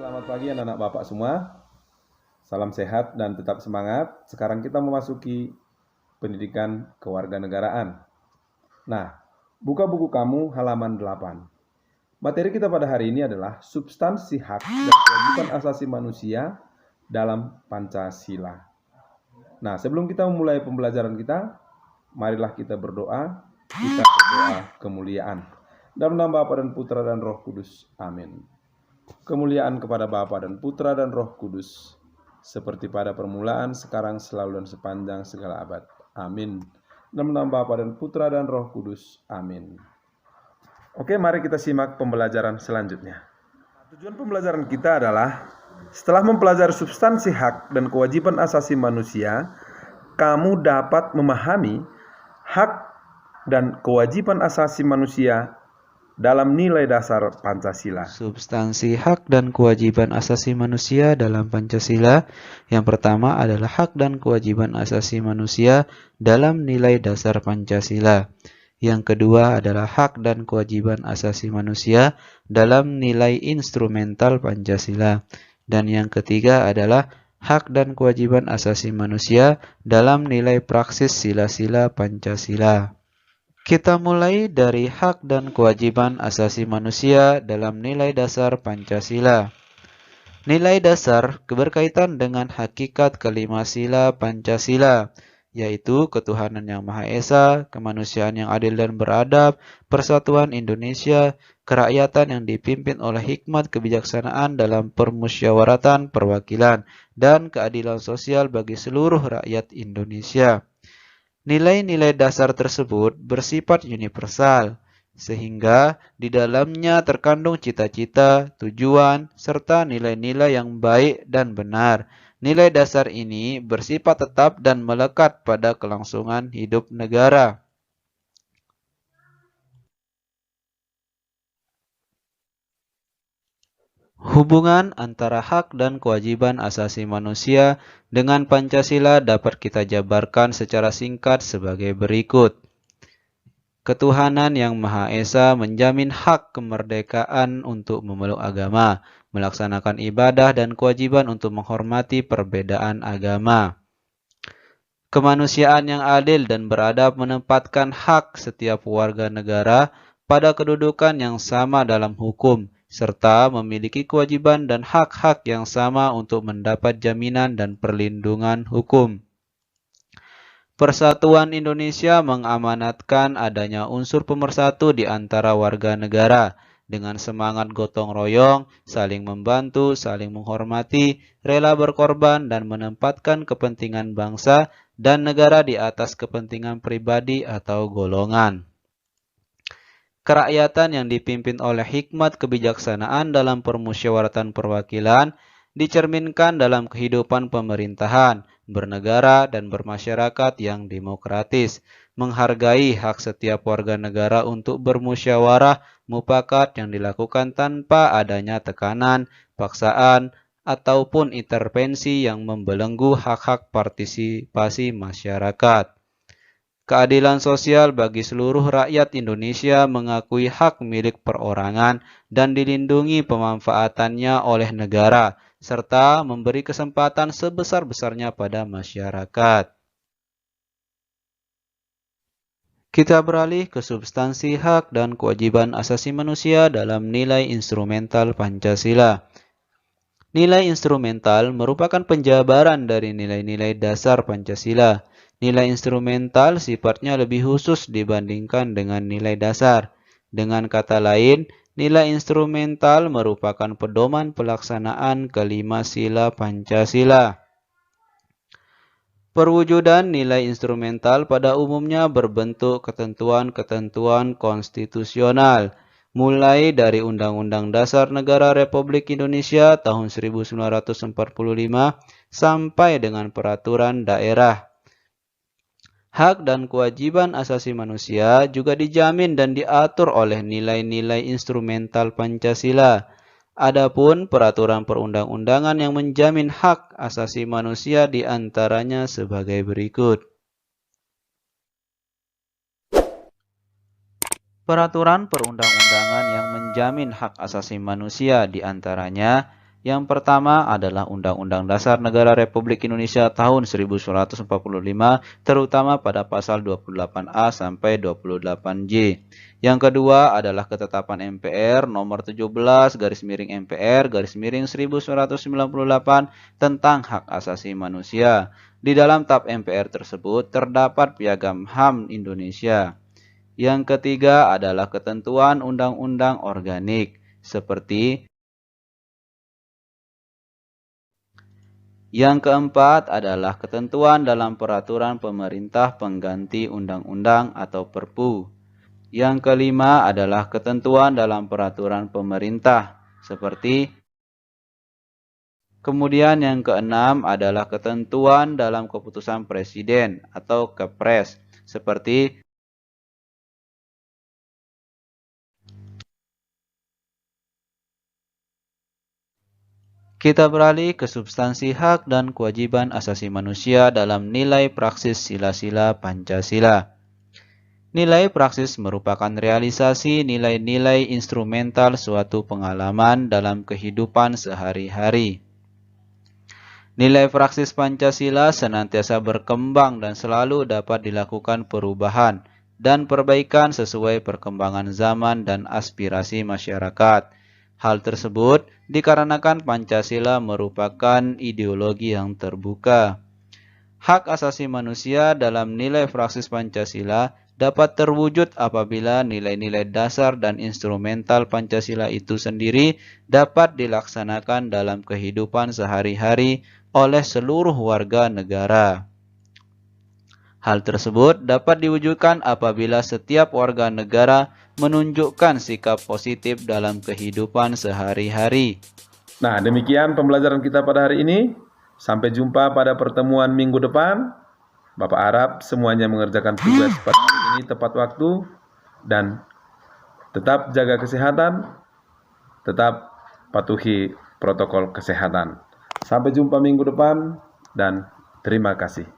Selamat pagi anak-anak Bapak semua. Salam sehat dan tetap semangat. Sekarang kita memasuki pendidikan kewarganegaraan. Nah, buka buku kamu halaman 8. Materi kita pada hari ini adalah substansi hak dan kewajiban asasi manusia dalam Pancasila. Nah, sebelum kita memulai pembelajaran kita, marilah kita berdoa. Kita berdoa kemuliaan. Dalam nama Bapa dan Putra dan Roh Kudus. Amin. Kemuliaan kepada Bapa dan Putra dan Roh Kudus, seperti pada permulaan, sekarang, selalu, dan sepanjang segala abad. Amin. Dalam nama Bapa dan Putra dan Roh Kudus. Amin. Oke, mari kita simak pembelajaran selanjutnya. Tujuan pembelajaran kita adalah, setelah mempelajari substansi hak dan kewajiban asasi manusia, kamu dapat memahami hak dan kewajiban asasi manusia dalam nilai dasar Pancasila. Substansi hak dan kewajiban asasi manusia dalam Pancasila. Yang pertama adalah hak dan kewajiban asasi manusia dalam nilai dasar Pancasila. Yang kedua adalah hak dan kewajiban asasi manusia dalam nilai instrumental Pancasila. Dan yang ketiga adalah hak dan kewajiban asasi manusia dalam nilai praksis sila-sila Pancasila. Kita mulai dari hak dan kewajiban asasi manusia dalam nilai dasar Pancasila. Nilai dasar berkaitan dengan hakikat kelima sila Pancasila, yaitu ketuhanan yang Maha Esa, kemanusiaan yang adil dan beradab, persatuan Indonesia, kerakyatan yang dipimpin oleh hikmat kebijaksanaan dalam permusyawaratan perwakilan, dan keadilan sosial bagi seluruh rakyat Indonesia. Nilai-nilai dasar tersebut bersifat universal, sehingga di dalamnya terkandung cita-cita, tujuan, serta nilai-nilai yang baik dan benar. Nilai dasar ini bersifat tetap dan melekat pada kelangsungan hidup negara. Hubungan antara hak dan kewajiban asasi manusia dengan Pancasila dapat kita jabarkan secara singkat sebagai berikut. Ketuhanan yang Maha Esa menjamin hak kemerdekaan untuk memeluk agama, melaksanakan ibadah dan kewajiban untuk menghormati perbedaan agama. Kemanusiaan yang adil dan beradab menempatkan hak setiap warga negara pada kedudukan yang sama dalam hukum, serta memiliki kewajiban dan hak-hak yang sama untuk mendapat jaminan dan perlindungan hukum. Persatuan Indonesia mengamanatkan adanya unsur pemersatu di antara warga negara, dengan semangat gotong royong, saling membantu, saling menghormati, rela berkorban, dan menempatkan kepentingan bangsa dan negara di atas kepentingan pribadi atau golongan. Kerakyatan yang dipimpin oleh hikmat kebijaksanaan dalam permusyawaratan perwakilan dicerminkan dalam kehidupan pemerintahan, bernegara, dan bermasyarakat yang demokratis, menghargai hak setiap warga negara untuk bermusyawarah mufakat yang dilakukan tanpa adanya tekanan, paksaan, ataupun intervensi yang membelenggu hak-hak partisipasi masyarakat. Keadilan sosial bagi seluruh rakyat Indonesia mengakui hak milik perorangan dan dilindungi pemanfaatannya oleh negara, serta memberi kesempatan sebesar-besarnya pada masyarakat. Kita beralih ke substansi hak dan kewajiban asasi manusia dalam nilai instrumental Pancasila. Nilai instrumental merupakan penjabaran dari nilai-nilai dasar Pancasila. Nilai instrumental sifatnya lebih khusus dibandingkan dengan nilai dasar. Dengan kata lain, nilai instrumental merupakan pedoman pelaksanaan kelima sila Pancasila. Perwujudan nilai instrumental pada umumnya berbentuk ketentuan-ketentuan konstitusional, mulai dari Undang-Undang Dasar Negara Republik Indonesia tahun 1945 sampai dengan peraturan daerah. Hak dan kewajiban asasi manusia juga dijamin dan diatur oleh nilai-nilai instrumental Pancasila. Adapun peraturan perundang-undangan yang menjamin hak asasi manusia diantaranya sebagai berikut. Peraturan perundang-undangan yang menjamin hak asasi manusia diantaranya Yang pertama adalah Undang-Undang Dasar Negara Republik Indonesia tahun 1945, terutama pada pasal 28A sampai 28J. Yang kedua adalah Ketetapan MPR nomor 17/MPR/1998 tentang hak asasi manusia. Di dalam TAP MPR tersebut terdapat Piagam HAM Indonesia. Yang ketiga adalah ketentuan undang-undang organik, seperti yang keempat adalah ketentuan dalam peraturan pemerintah pengganti undang-undang atau Perpu. Yang kelima adalah ketentuan dalam peraturan pemerintah, seperti kemudian yang keenam adalah ketentuan dalam keputusan presiden atau Kepres, seperti kita beralih ke substansi hak dan kewajiban asasi manusia dalam nilai praksis sila-sila Pancasila. Nilai praksis merupakan realisasi nilai-nilai instrumental suatu pengalaman dalam kehidupan sehari-hari. Nilai praksis Pancasila senantiasa berkembang dan selalu dapat dilakukan perubahan dan perbaikan sesuai perkembangan zaman dan aspirasi masyarakat. Hal tersebut dikarenakan Pancasila merupakan ideologi yang terbuka. Hak asasi manusia dalam nilai praksis Pancasila dapat terwujud apabila nilai-nilai dasar dan instrumental Pancasila itu sendiri dapat dilaksanakan dalam kehidupan sehari-hari oleh seluruh warga negara. Hal tersebut dapat diwujudkan apabila setiap warga negara menunjukkan sikap positif dalam kehidupan sehari-hari. Nah, demikian pembelajaran kita pada hari ini. Sampai jumpa pada pertemuan minggu depan. Bapak harap semuanya mengerjakan tugas pada hari ini tepat waktu dan tetap jaga kesehatan, tetap patuhi protokol kesehatan. Sampai jumpa minggu depan dan terima kasih.